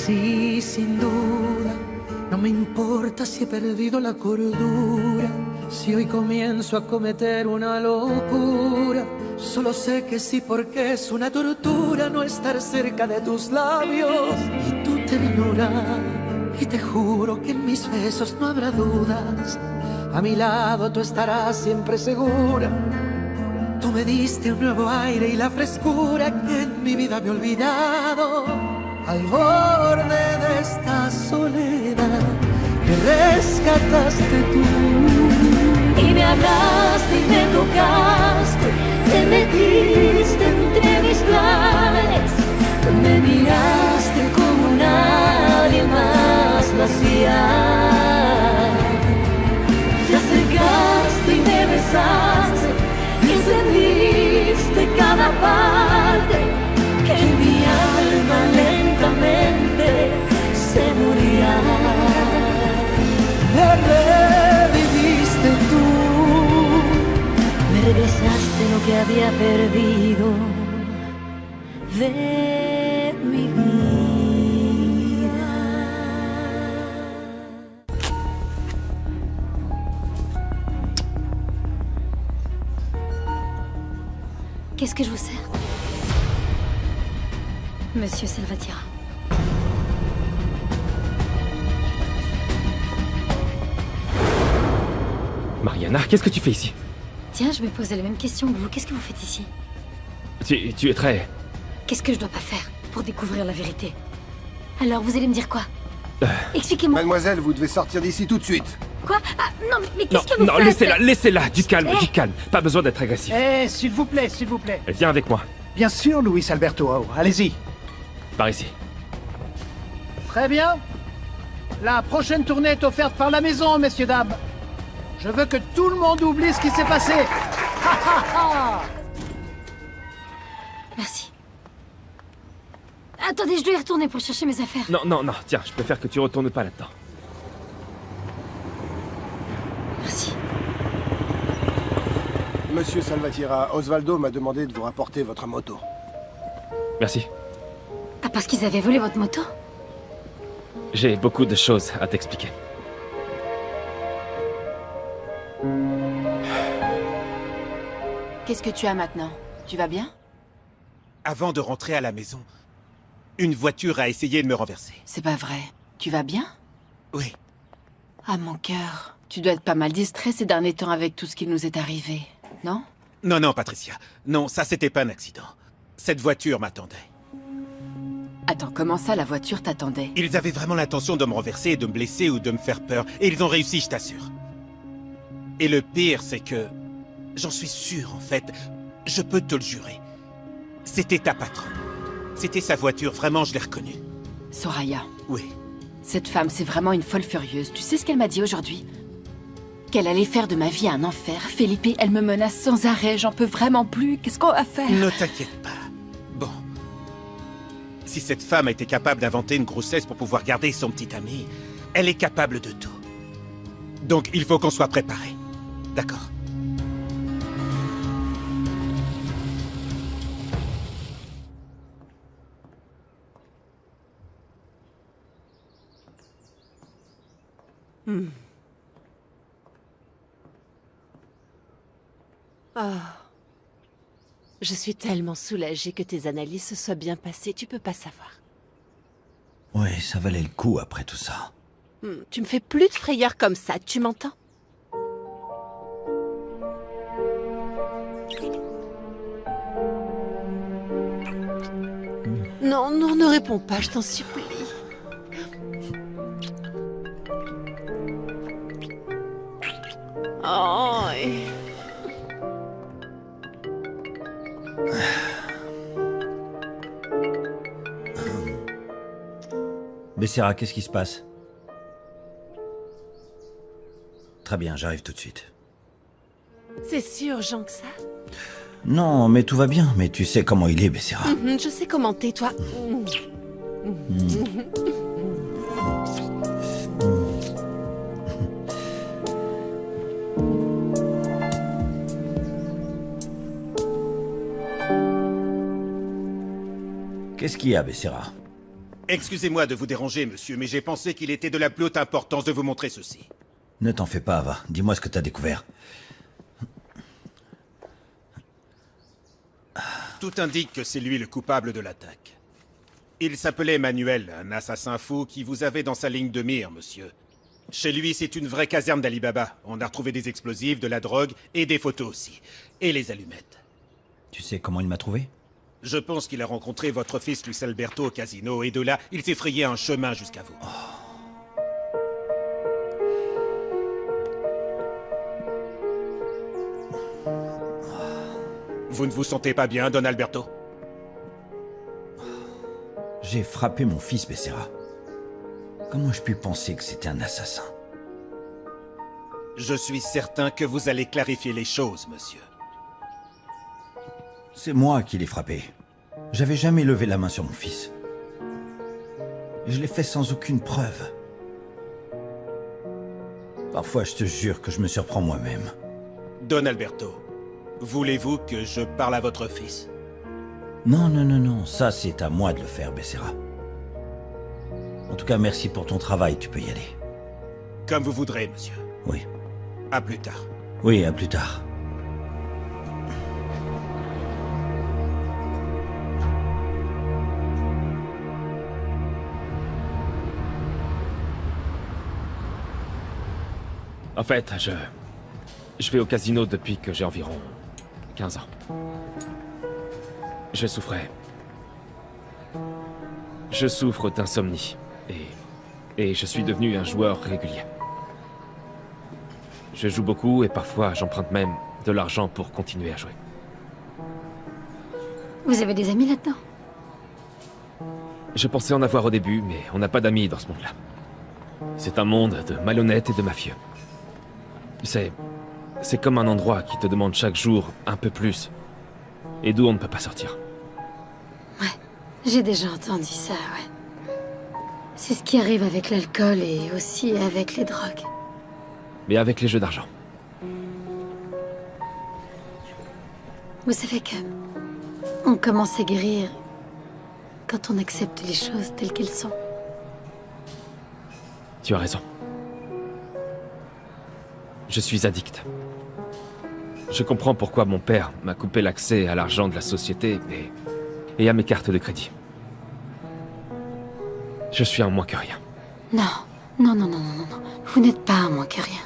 Sí, sin duda, no me importa si he perdido la cordura, si hoy comienzo a cometer una locura. Solo sé que sí, porque es una tortura no estar cerca de tus labios y tu ternura. Y te juro que en mis besos no habrá dudas. A mi lado tú estarás siempre segura. Tú me diste un nuevo aire y la frescura que en mi vida me he olvidado. Al borde de esta soledad que rescataste tú. Y me hablaste y me tocaste, te metiste entre mis planes, me miraste como nadie más lo hacía. Te acercaste y me besaste y encendiste cada parte que en mi alma lentamente se moría. Me reviviste tú, me regresaste lo que había perdido de mi vida. Qu'est-ce que je vous sers? Monsieur Salvatierra. Mariana, qu'est-ce que tu fais ici? Tiens, je me posais la même question que vous. Qu'est-ce que vous faites ici? Tu es très... Qu'est-ce que je dois pas faire pour découvrir la vérité? Alors, vous allez me dire quoi? Expliquez-moi. Mademoiselle, vous devez sortir d'ici tout de suite. Quoi? Ah, non, mais qu'est-ce que vous Non, faites? laissez-la, du calme, du calme. Pas besoin d'être agressif. Eh, s'il vous plaît, s'il vous plaît. Viens avec moi, Bien sûr, Luis Alberto, allez-y. par ici. Très bien. La prochaine tournée est offerte par la maison, messieurs, dames. Je veux que tout le monde oublie ce qui s'est passé. Ha ha ha! Merci. Attendez, je dois y retourner pour chercher mes affaires. Non, tiens, je préfère que tu retournes pas là-dedans. Merci. Monsieur Salvatierra, Osvaldo m'a demandé de vous rapporter votre moto. Merci. Ah, parce qu'ils avaient volé votre moto? J'ai beaucoup de choses à t'expliquer. Qu'est-ce que tu as maintenant? Tu vas bien? Avant de rentrer à la maison, une voiture a essayé de me renverser. C'est pas vrai. Tu vas bien? Oui. Ah, mon cœur. Tu dois être pas mal distrait ces derniers temps avec tout ce qui nous est arrivé, non? Non, Patricia. Non, ça c'était pas un accident. Cette voiture m'attendait. Attends, comment ça, la voiture t'attendait? Ils avaient vraiment l'intention de me renverser, de me blesser ou de me faire peur. Et ils ont réussi, je t'assure. Et le pire, c'est que... J'en suis sûr, en fait. Je peux te le jurer. C'était ta patronne. C'était sa voiture, vraiment, je l'ai reconnue. Soraya. Oui. Cette femme, c'est vraiment une folle furieuse. Tu sais ce qu'elle m'a dit aujourd'hui? Qu'elle allait faire de ma vie un enfer. Felipe, elle me menace sans arrêt. J'en peux vraiment plus. Qu'est-ce qu'on va faire? Ne t'inquiète pas. Bon. Si cette femme a été capable d'inventer une grossesse pour pouvoir garder son petit ami, elle est capable de tout. Donc, il faut qu'on soit préparés. D'accord? Je suis tellement soulagée que tes analyses se soient bien passées, tu peux pas savoir. Oui, ça valait le coup après tout ça. Tu me fais plus de frayeur comme ça, tu m'entends? Non, ne réponds pas, je t'en supplie. Oh... Becerra, qu'est-ce qui se passe? Très bien, j'arrive tout de suite. C'est si urgent que ça? Non, mais tout va bien. Mais tu sais comment il est, Becerra. Je sais comment t'es, toi. Qu'est-ce qu'il y a, Becerra? Excusez-moi de vous déranger, monsieur, mais j'ai pensé qu'il était de la plus haute importance de vous montrer ceci. Ne t'en fais pas, Ava. Dis-moi ce que t'as découvert. Tout indique que c'est lui le coupable de l'attaque. Il s'appelait Manuel, un assassin fou qui vous avait dans sa ligne de mire, monsieur. Chez lui, c'est une vraie caserne d'Ali Baba. On a retrouvé des explosifs, de la drogue et des photos aussi. Et les allumettes. Tu sais comment il m'a trouvé? Je pense qu'il a rencontré votre fils Luis Alberto au casino, et de là, il s'est frayé un chemin jusqu'à vous. Vous ne vous sentez pas bien, Don Alberto? J'ai frappé mon fils, Becerra. Comment ai-je pu penser que c'était un assassin? Je suis certain que vous allez clarifier les choses, monsieur. C'est moi qui l'ai frappé. J'avais jamais levé la main sur mon fils. Je l'ai fait sans aucune preuve. Parfois, je te jure que je me surprends moi-même. Don Alberto, voulez-vous que je parle à votre fils? Non, non, non, non. Ça, c'est à moi de le faire, Becerra. En tout cas, merci pour ton travail. Tu peux y aller. Comme vous voudrez, monsieur. Oui. À plus tard. Oui, à plus tard. En fait, je vais au casino depuis que j'ai environ 15 ans. Je souffrais. Je souffre d'insomnie. Et je suis devenu un joueur régulier. Je joue beaucoup et parfois j'emprunte même de l'argent pour continuer à jouer. Vous avez des amis là-dedans? Je pensais en avoir au début, mais on n'a pas d'amis dans ce monde-là. C'est un monde de malhonnêtes et de mafieux. C'est comme un endroit qui te demande chaque jour un peu plus. Et d'où on ne peut pas sortir. Ouais, j'ai déjà entendu ça, ouais. C'est ce qui arrive avec l'alcool et aussi avec les drogues. Mais avec les jeux d'argent. Vous savez que... on commence à guérir quand on accepte les choses telles qu'elles sont. Tu as raison. Je suis addict. Je comprends pourquoi mon père m'a coupé l'accès à l'argent de la société et à mes cartes de crédit. Je suis un moins que rien. Non, non, non, non, non, non, non. Vous n'êtes pas un moins que rien.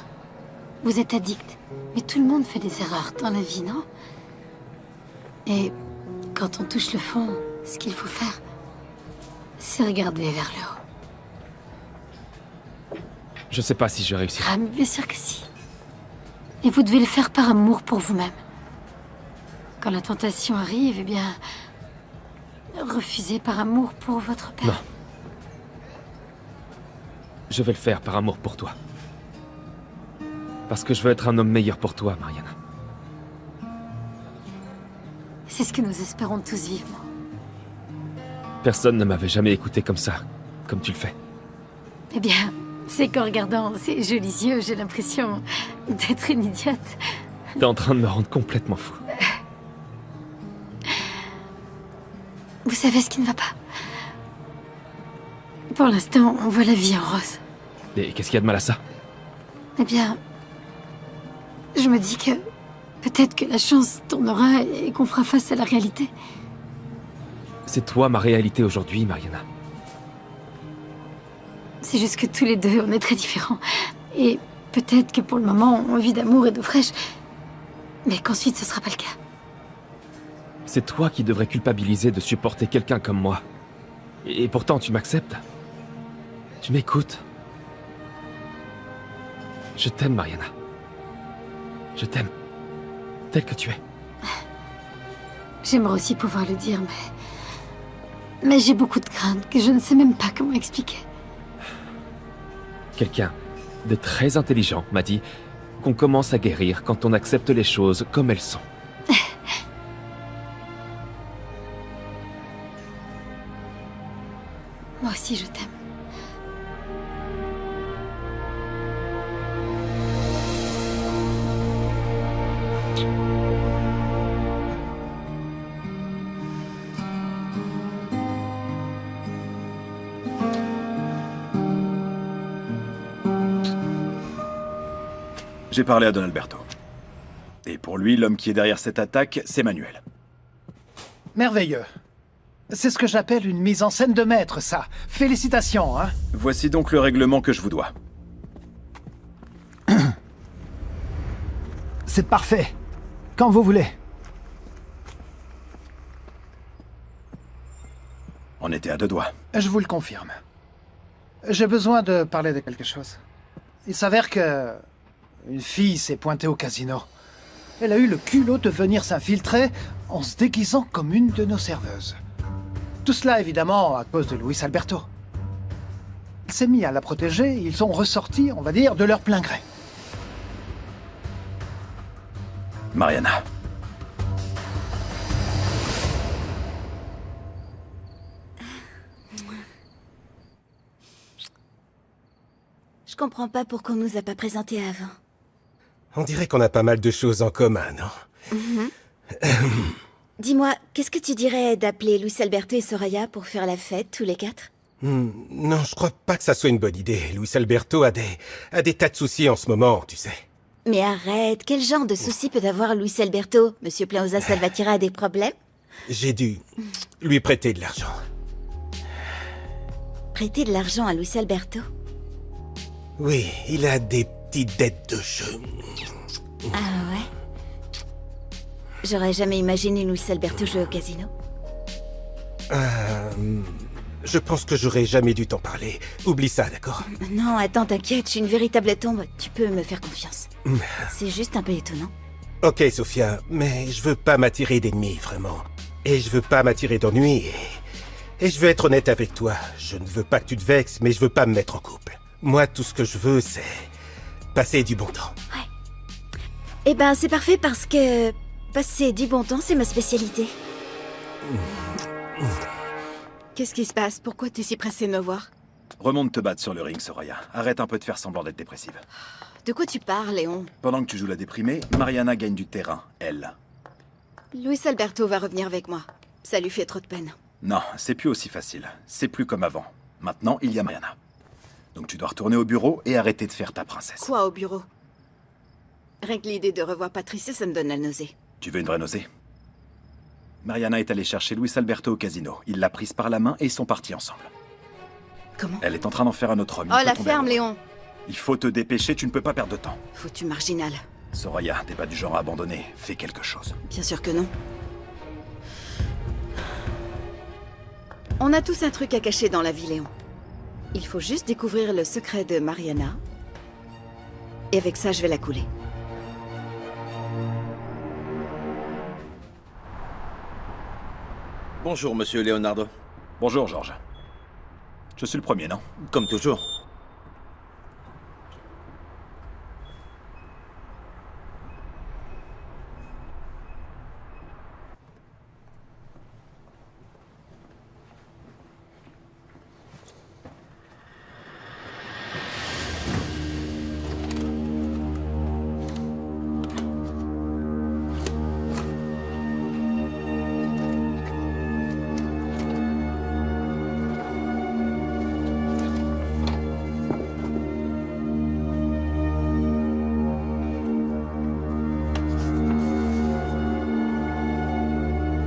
Vous êtes addict. Mais tout le monde fait des erreurs dans la vie, non? Et quand on touche le fond, ce qu'il faut faire, c'est regarder vers le haut. Je sais pas si je réussirai. Ah, mais bien sûr que si. Et vous devez le faire par amour pour vous-même. Quand la tentation arrive, eh bien... refusez par amour pour votre père. Non. Je vais le faire par amour pour toi. Parce que je veux être un homme meilleur pour toi, Mariana. C'est ce que nous espérons tous vivement. Personne ne m'avait jamais écouté comme ça, comme tu le fais. Eh bien, c'est qu'en regardant ces jolis yeux, j'ai l'impression d'être une idiote. T'es en train de me rendre complètement fou. Vous savez ce qui ne va pas? Pour l'instant, on voit la vie en rose. Et qu'est-ce qu'il y a de mal à ça? Eh bien... je me dis que... peut-être que la chance tournera et qu'on fera face à la réalité. C'est toi ma réalité aujourd'hui, Mariana. C'est juste que tous les deux, on est très différents. Et peut-être que pour le moment, on vit d'amour et d'eau fraîche. Mais qu'ensuite, ce sera pas le cas. C'est toi qui devrais culpabiliser de supporter quelqu'un comme moi. Et pourtant, tu m'acceptes. Tu m'écoutes. Je t'aime, Mariana. Je t'aime. Tel que tu es. J'aimerais aussi pouvoir le dire, mais j'ai beaucoup de craintes que je ne sais même pas comment expliquer. Quelqu'un de très intelligent m'a dit qu'on commence à guérir quand on accepte les choses comme elles sont. Moi aussi, je t'aime. J'ai parlé à Don Alberto. Et pour lui, l'homme qui est derrière cette attaque, c'est Manuel. Merveilleux. C'est ce que j'appelle une mise en scène de maître, ça. Félicitations, hein. Voici donc le règlement que je vous dois. C'est parfait. Quand vous voulez. On était à deux doigts. Je vous le confirme. J'ai besoin de parler de quelque chose. Il s'avère que... une fille s'est pointée au casino. Elle a eu le culot de venir s'infiltrer en se déguisant comme une de nos serveuses. Tout cela, évidemment, à cause de Luis Alberto. Il s'est mis à la protéger et ils ont ressorti, on va dire, de leur plein gré. Mariana. Je comprends pas pourquoi on nous a pas présenté avant. On dirait qu'on a pas mal de choses en commun, non? Dis-moi, qu'est-ce que tu dirais d'appeler Luis Alberto et Soraya pour faire la fête, tous les quatre? Non, je crois pas que ça soit une bonne idée. Luis Alberto a des tas de soucis en ce moment, tu sais. Mais arrête, quel genre de souci peut avoir Luis Alberto? Monsieur Plaza Salvatierra a des problèmes? J'ai dû lui prêter de l'argent. Prêter de l'argent à Luis Alberto? Oui, il a des petites dettes de jeu. Ah ouais? J'aurais jamais imaginé Luis Alberto jouer au casino. Je pense que j'aurais jamais dû t'en parler. Oublie ça, d'accord? Non, attends, t'inquiète, je suis une véritable tombe. Tu peux me faire confiance. C'est juste un peu étonnant. Ok, Sophia, mais je veux pas m'attirer d'ennemis, vraiment. Et je veux pas m'attirer d'ennuis. Et je veux être honnête avec toi. Je ne veux pas que tu te vexes, mais je veux pas me mettre en couple. Moi, tout ce que je veux, c'est passer du bon temps. Ouais. Eh ben, c'est parfait parce que passer du bon temps, c'est ma spécialité. Qu'est-ce qui se passe? Pourquoi t'es si pressée de me voir? Remonte te battre sur le ring, Soraya. Arrête un peu de faire semblant d'être dépressive. De quoi tu parles, Léon? Pendant que tu joues la déprimée, Mariana gagne du terrain, elle. Luis Alberto va revenir avec moi. Ça lui fait trop de peine. Non, c'est plus aussi facile. C'est plus comme avant. Maintenant, il y a Mariana. Donc tu dois retourner au bureau et arrêter de faire ta princesse. Quoi au bureau? Rien que l'idée de revoir Patricia, ça me donne la nausée. Tu veux une vraie nausée? Mariana est allée chercher Luis Alberto au casino. Il l'a prise par la main et ils sont partis ensemble. Comment? Elle est en train d'en faire un autre homme. Oh, la ferme, Léon! Il faut te dépêcher, tu ne peux pas perdre de temps. Foutu marginal. Soraya, t'es pas du genre à abandonner. Fais quelque chose. Bien sûr que non. On a tous un truc à cacher dans la vie, Léon. Il faut juste découvrir le secret de Mariana. Et avec ça, je vais la couler. Bonjour, monsieur Leonardo. Bonjour, Georges. Je suis le premier, non? Comme toujours.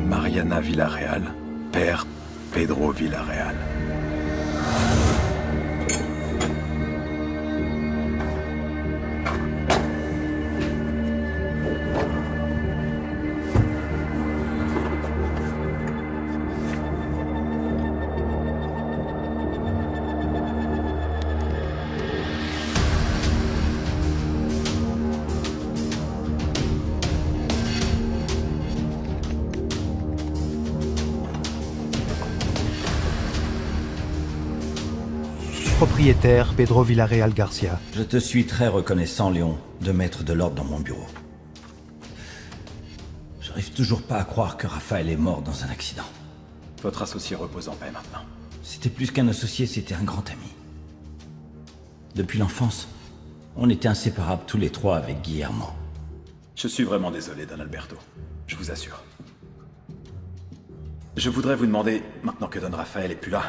Mariana Villarreal, père Pedro Villarreal. Propriétaire Pedro Villarreal Garcia. Je te suis très reconnaissant, Léon, de mettre de l'ordre dans mon bureau. J'arrive toujours pas à croire que Raphaël est mort dans un accident. Votre associé repose en paix maintenant. C'était plus qu'un associé, c'était un grand ami. Depuis l'enfance, on était inséparables tous les trois avec Guillermo. Je suis vraiment désolé, Don Alberto. Je vous assure. Je voudrais vous demander, maintenant que Don Raphaël est plus là,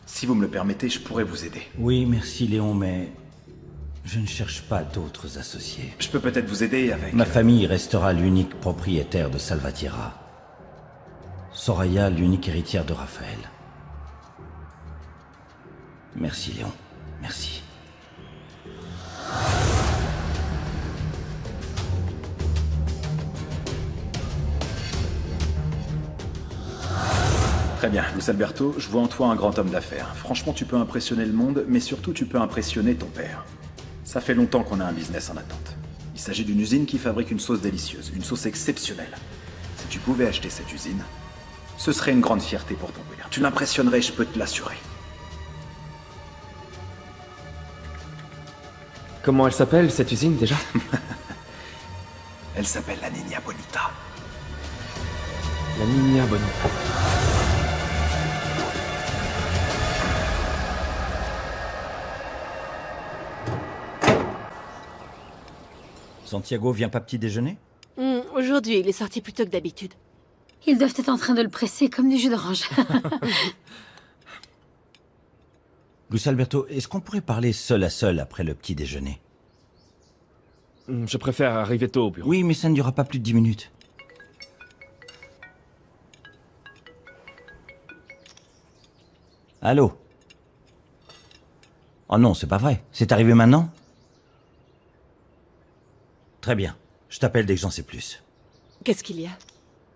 si vous me le permettez, je pourrais vous aider. Oui, merci Léon, mais Je ne cherche pas d'autres associés. Je peux peut-être vous aider avec... Ma famille restera l'unique propriétaire de Salvatierra. Soraya, l'unique héritière de Raphaël. Merci, Léon. Merci. Très bien, Luis Alberto, je vois en toi un grand homme d'affaires. Franchement, tu peux impressionner le monde, mais surtout tu peux impressionner ton père. Ça fait longtemps qu'on a un business en attente. Il s'agit d'une usine qui fabrique une sauce délicieuse, une sauce exceptionnelle. Si tu pouvais acheter cette usine, ce serait une grande fierté pour ton père. Tu l'impressionnerais, je peux te l'assurer. Comment elle s'appelle, cette usine, déjà? Elle s'appelle la Niña Bonita. La Niña Bonita. Santiago vient pas petit déjeuner? Aujourd'hui, il est sorti plus tôt que d'habitude. Ils doivent être en train de le presser comme du jus d'orange. Luis Alberto, est-ce qu'on pourrait parler seul à seul après le petit déjeuner? Je préfère arriver tôt au bureau. Oui, mais ça ne durera pas plus de 10 minutes. Allô? Oh non, c'est pas vrai. C'est arrivé maintenant? Très bien. Je t'appelle dès que j'en sais plus. Qu'est-ce qu'il y a?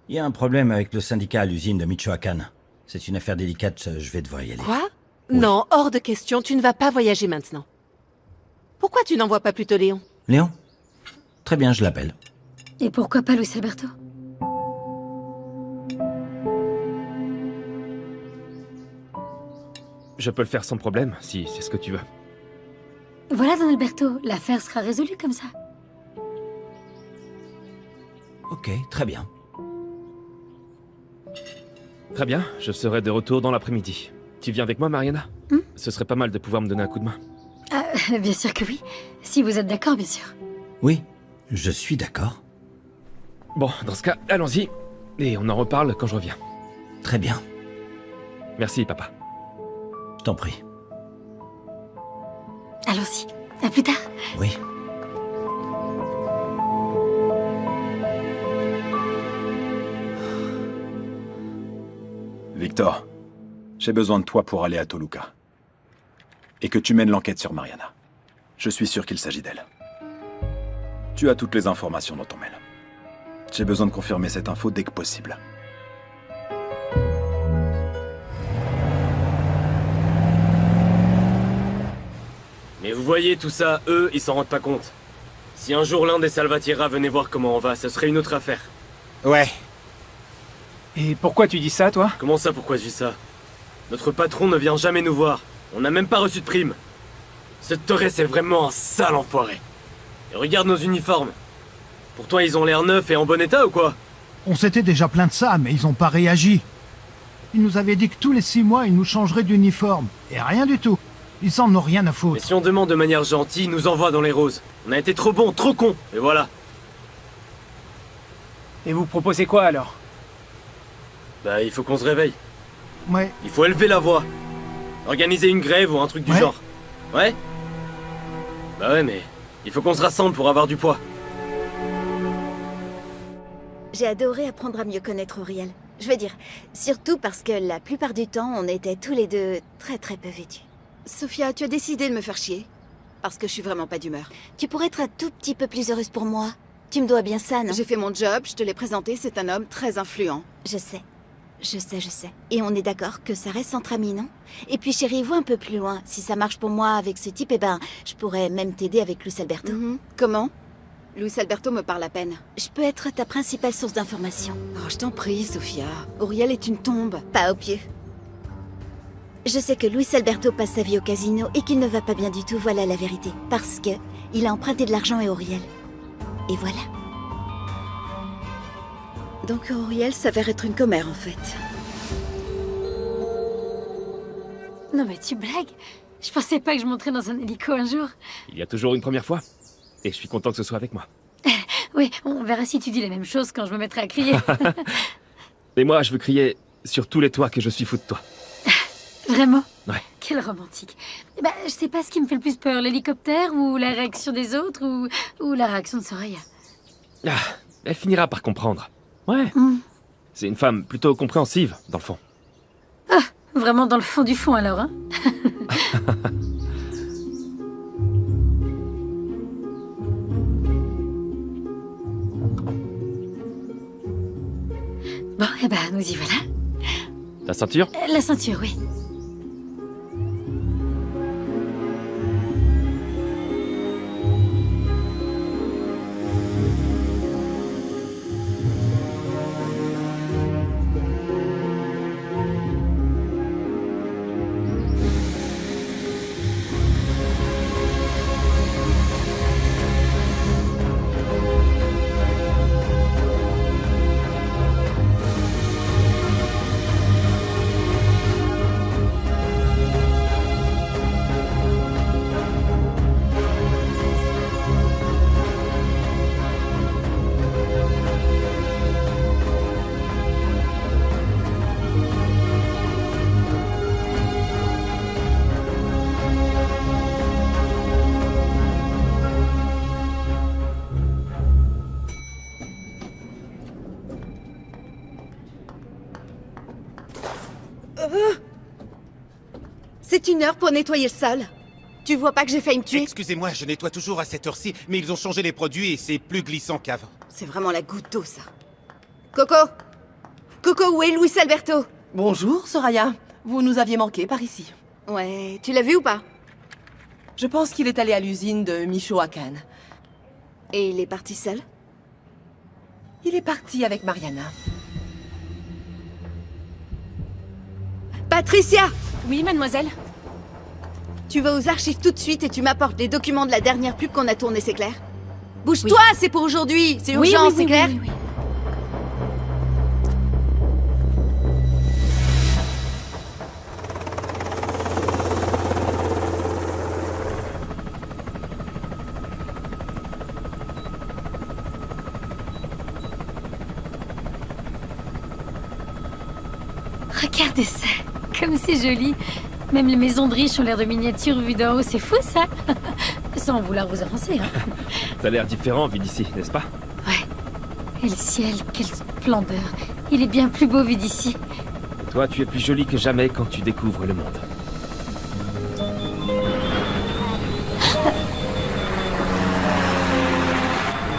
Il y a un problème avec le syndicat à l'usine de Michoacán. C'est une affaire délicate, je vais devoir y aller. Quoi? Non, hors de question, tu ne vas pas voyager maintenant. Pourquoi tu n'envoies pas plutôt Léon? Léon? Très bien, je l'appelle. Et pourquoi pas Luis Alberto? Je peux le faire sans problème, si c'est ce que tu veux. Voilà, Don Alberto, l'affaire sera résolue comme ça. Ok, très bien. Très bien, je serai de retour dans l'après-midi. Tu viens avec moi, Mariana? Ce serait pas mal de pouvoir me donner un coup de main. Bien sûr que oui. Si vous êtes d'accord, bien sûr. Oui, je suis d'accord. Bon, dans ce cas, allons-y. Et on en reparle quand je reviens. Très bien. Merci, papa. Je t'en prie. Allons-y. À plus tard. Oui. Victor, j'ai besoin de toi pour aller à Toluca. Et que tu mènes l'enquête sur Mariana. Je suis sûr qu'il s'agit d'elle. Tu as toutes les informations dans ton mail. J'ai besoin de confirmer cette info dès que possible. Mais vous voyez, tout ça, eux, ils s'en rendent pas compte. Si un jour l'un des Salvatierra venait voir comment on va, ce serait une autre affaire. Ouais. Et pourquoi tu dis ça, toi? Comment ça, pourquoi je dis ça? Notre patron ne vient jamais nous voir. On n'a même pas reçu de prime. Ce Torres est vraiment un sale enfoiré. Et regarde nos uniformes. Pour toi, ils ont l'air neufs et en bon état ou quoi? On s'était déjà plaint de ça, mais ils ont pas réagi. Ils nous avaient dit que tous les 6 mois, ils nous changeraient d'uniforme. Et rien du tout. Ils en ont rien à foutre. Mais si on demande de manière gentille, ils nous envoient dans les roses. On a été trop bons, trop cons, et voilà. Et vous proposez quoi alors? Bah, il faut qu'on se réveille. Ouais. Il faut élever la voix. Organiser une grève ou un truc du genre. Ouais? Bah ouais, mais il faut qu'on se rassemble pour avoir du poids. J'ai adoré apprendre à mieux connaître Auriel. Je veux dire, surtout parce que la plupart du temps, on était tous les deux très peu vêtus. Sophia, tu as décidé de me faire chier. Parce que je suis vraiment pas d'humeur. Tu pourrais être un tout petit peu plus heureuse pour moi. Tu me dois bien ça, non? J'ai fait mon job, je te l'ai présenté, c'est un homme très influent. Je sais. Je sais. Et on est d'accord que ça reste entre amis, non? Et puis chérie, vois un peu plus loin. Si ça marche pour moi avec ce type, eh ben, je pourrais même t'aider avec Luis Alberto. Comment? Luis Alberto me parle à peine. Je peux être ta principale source d'information. Oh, je t'en prie, Sophia. Auriel est une tombe. Pas au pieu. Je sais que Luis Alberto passe sa vie au casino et qu'il ne va pas bien du tout, voilà la vérité. Parce que il a emprunté de l'argent à Auriel. Et voilà. Donc Auriel s'avère être une commère, en fait. Non mais tu blagues? Je pensais pas que je monterais dans un hélico un jour. Il y a toujours une première fois. Et je suis content que ce soit avec moi. Oui, on verra si tu dis les mêmes choses quand je me mettrai à crier. Et moi, je veux crier sur tous les toits que je suis fou de toi. Vraiment? Ouais. Quel romantique. Bah, je sais pas ce qui me fait le plus peur, l'hélicoptère ou la réaction des autres ou la réaction de Soraya. Ah, elle finira par comprendre. Ouais. C'est une femme plutôt compréhensive, dans le fond. Ah, vraiment dans le fond du fond alors, hein? Bon, eh ben, nous y voilà. Ta ceinture? La ceinture, oui. C'est 1 heure pour nettoyer le sol. Tu vois pas que j'ai failli me tuer? Excusez-moi, je nettoie toujours à cette heure-ci, mais ils ont changé les produits et c'est plus glissant qu'avant. C'est vraiment la goutte d'eau, ça. Coco! Coco, où est Luis Alberto? Bonjour, Soraya. Vous nous aviez manqué par ici. Ouais, tu l'as vu ou pas? Je pense qu'il est allé à l'usine de Michoacán. Et il est parti seul? Il est parti avec Mariana. Patricia! Oui, mademoiselle? Tu vas aux archives tout de suite et tu m'apportes les documents de la dernière pub qu'on a tournée, c'est clair? Bouge-toi, c'est pour aujourd'hui! C'est urgent, c'est clair? Oui. Regardez ça, comme c'est joli. Même les maisons de riches ont l'air de miniatures vues d'en haut, c'est fou ça. Sans vouloir vous offenser, hein. T'as l'air différent vu d'ici, n'est-ce pas? Ouais. Et le ciel, quelle splendeur. Il est bien plus beau vu d'ici. Et toi, tu es plus jolie que jamais quand tu découvres le monde.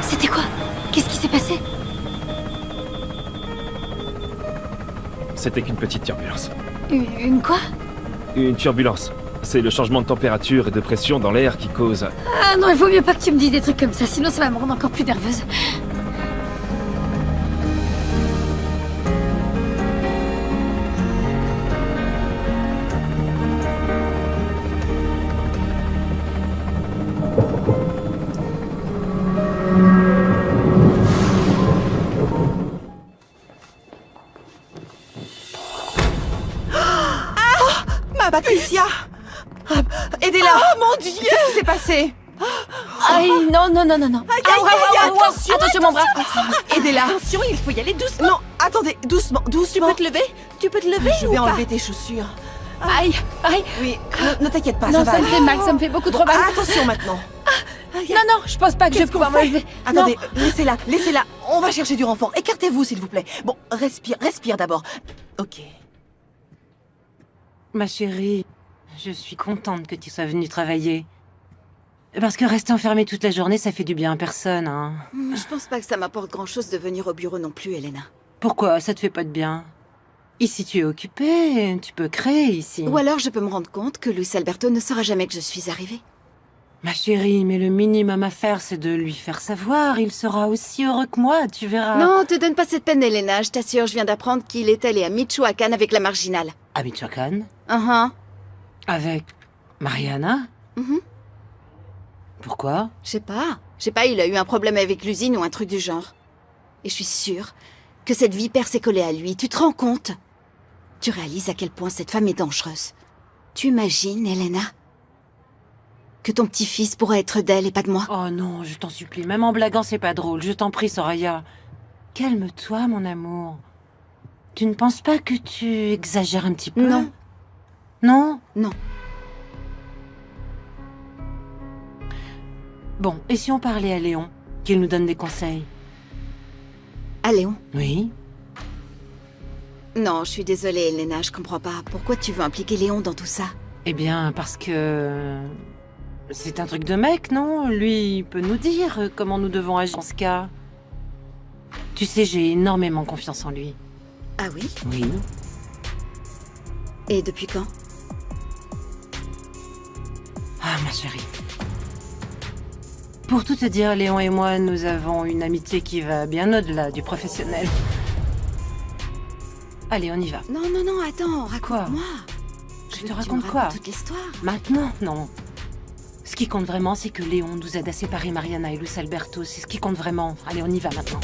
C'était quoi? Qu'est-ce qui s'est passé? C'était qu'une petite turbulence. Une quoi? Une turbulence. C'est le changement de température et de pression dans l'air qui cause... Ah non, il vaut mieux pas que tu me dises des trucs comme ça, sinon ça va me rendre encore plus nerveuse. Patricia! Aidez-la! Oh mon Dieu! Qu'est-ce qui s'est passé? Aïe, non. Attention, mon bras! Aidez-la! Attention, il faut y aller doucement! Non, attendez, doucement. Tu peux te lever? Tu peux te lever? Je vais enlever tes chaussures. Aïe! Oui, ne t'inquiète pas, Non, ça va. ça me fait mal, ça me fait beaucoup trop mal. Attention maintenant. Non, je pense pas que je vais pouvoir me lever. Attendez, laissez-la. On va chercher du renfort. Écartez-vous, s'il vous plaît. Bon, respire d'abord. Ok. Ma chérie, je suis contente que tu sois venue travailler. Parce que rester enfermée toute la journée, ça fait du bien à personne, hein. Je pense pas que ça m'apporte grand-chose de venir au bureau non plus, Elena. Pourquoi? Ça te fait pas de bien? Ici, tu es occupée, tu peux créer ici. Ou alors je peux me rendre compte que Luis Alberto ne saura jamais que je suis arrivée. Ma chérie, mais le minimum à faire, c'est de lui faire savoir. Il sera aussi heureux que moi, tu verras. Non, te donne pas cette peine, Elena. Je t'assure, je viens d'apprendre qu'il est allé à Michoacán avec la marginale. À Michoacán? Avec Mariana? Pourquoi? Je sais pas, il a eu un problème avec l'usine ou un truc du genre. Et je suis sûre que cette vipère s'est collée à lui. Tu te rends compte? Tu réalises à quel point cette femme est dangereuse. Tu imagines, Elena, que ton petit-fils pourrait être d'elle et pas de moi? Oh non, je t'en supplie. Même en blaguant, c'est pas drôle. Je t'en prie, Soraya. Calme-toi, mon amour. Tu ne penses pas que tu exagères un petit peu? Non. Non? Non. Bon, et si on parlait à Léon, qu'il nous donne des conseils? À Léon? Oui. Non, je suis désolée, Elena, je comprends pas. Pourquoi tu veux impliquer Léon dans tout ça? Eh bien, parce que... c'est un truc de mec, non? Lui, il peut nous dire comment nous devons agir dans ce cas. Tu sais, j'ai énormément confiance en lui. Ah oui? Oui. Et depuis quand? Ah, ma chérie. Pour tout te dire, Léon et moi, nous avons une amitié qui va bien au-delà du professionnel. Allez, on y va. Non, non, non, attends, raconte-moi. Je te raconte quoi? Toute l'histoire. Maintenant, non. Ce qui compte vraiment, c'est que Léon nous aide à séparer Mariana et Luis Alberto. C'est ce qui compte vraiment. Allez, on y va maintenant.